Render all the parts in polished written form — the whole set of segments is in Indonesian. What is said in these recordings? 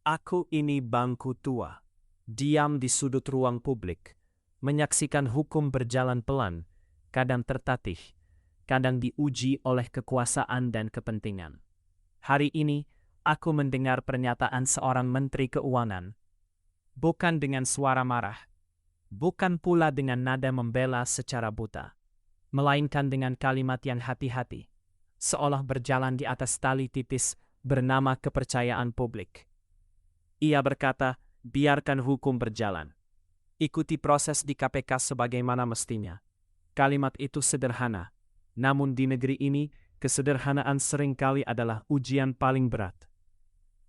Aku ini bangku tua, diam di sudut ruang publik, menyaksikan hukum berjalan pelan, kadang tertatih, kadang diuji oleh kekuasaan dan kepentingan. Hari ini, aku mendengar pernyataan seorang Menteri Keuangan, bukan dengan suara marah, bukan pula dengan nada membela secara buta, melainkan dengan kalimat yang hati-hati, seolah berjalan di atas tali tipis bernama kepercayaan publik. Ia berkata, biarkan hukum berjalan. Ikuti proses di KPK sebagaimana mestinya. Kalimat itu sederhana, namun di negeri ini, kesederhanaan seringkali adalah ujian paling berat.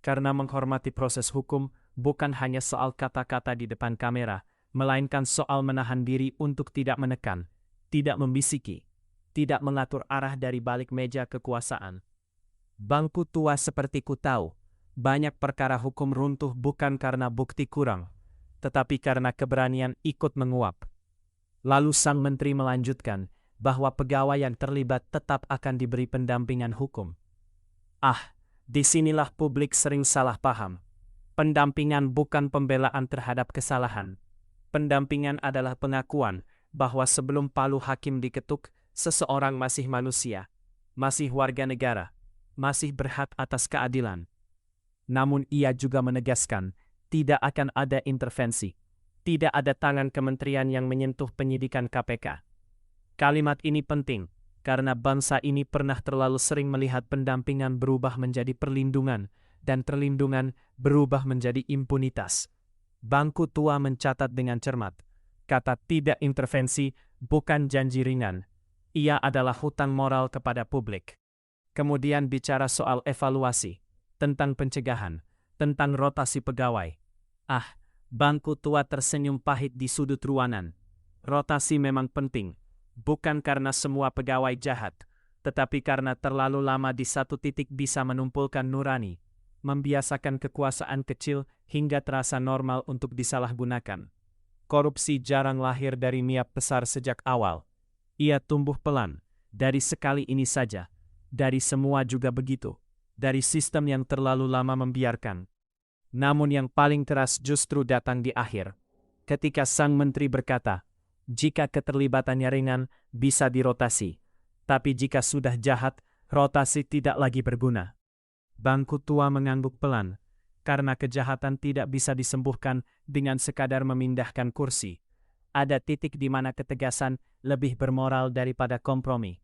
Karena menghormati proses hukum bukan hanya soal kata-kata di depan kamera, melainkan soal menahan diri untuk tidak menekan, tidak membisiki, tidak mengatur arah dari balik meja kekuasaan. Bangku tua seperti ku tahu, banyak perkara hukum runtuh bukan karena bukti kurang, tetapi karena keberanian ikut menguap. Lalu sang menteri melanjutkan bahwa pegawai yang terlibat tetap akan diberi pendampingan hukum. Disinilah publik sering salah paham. Pendampingan bukan pembelaan terhadap kesalahan. Pendampingan adalah pengakuan bahwa sebelum palu hakim diketuk, seseorang masih manusia, masih warga negara, masih berhak atas keadilan. Namun ia juga menegaskan, tidak akan ada intervensi, tidak ada tangan kementerian yang menyentuh penyidikan KPK. Kalimat ini penting, karena bangsa ini pernah terlalu sering melihat pendampingan berubah menjadi perlindungan, dan perlindungan berubah menjadi impunitas. Bangku tua mencatat dengan cermat, kata tidak intervensi bukan janji ringan, ia adalah hutang moral kepada publik. Kemudian bicara soal evaluasi, tentang pencegahan, tentang rotasi pegawai. Bangku tua tersenyum pahit di sudut ruangan. Rotasi memang penting, bukan karena semua pegawai jahat, tetapi karena terlalu lama di satu titik bisa menumpulkan nurani, membiasakan kekuasaan kecil hingga terasa normal untuk disalahgunakan. Korupsi jarang lahir dari niat besar sejak awal. Ia tumbuh pelan, dari sekali ini saja, dari semua juga begitu. Dari sistem yang terlalu lama membiarkan. Namun yang paling keras justru datang di akhir. Ketika sang menteri berkata, jika keterlibatannya ringan, bisa dirotasi. Tapi jika sudah jahat, rotasi tidak lagi berguna. Bangku tua mengangguk pelan, karena kejahatan tidak bisa disembuhkan dengan sekadar memindahkan kursi. Ada titik di mana ketegasan lebih bermoral daripada kompromi.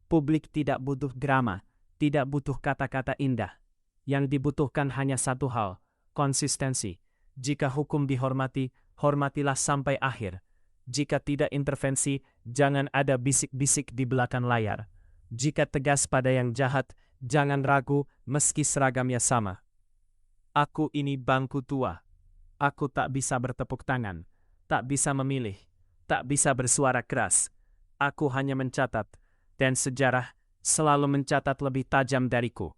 Publik tidak butuh drama, tidak butuh kata-kata indah. Yang dibutuhkan hanya satu hal, konsistensi. Jika hukum dihormati, hormatilah sampai akhir. Jika tidak intervensi, jangan ada bisik-bisik di belakang layar. Jika tegas pada yang jahat, jangan ragu meski seragamnya sama. Aku ini bangku tua. Aku tak bisa bertepuk tangan, tak bisa memilih, tak bisa bersuara keras. Aku hanya mencatat, dan sejarah selalu mencatat lebih tajam dariku.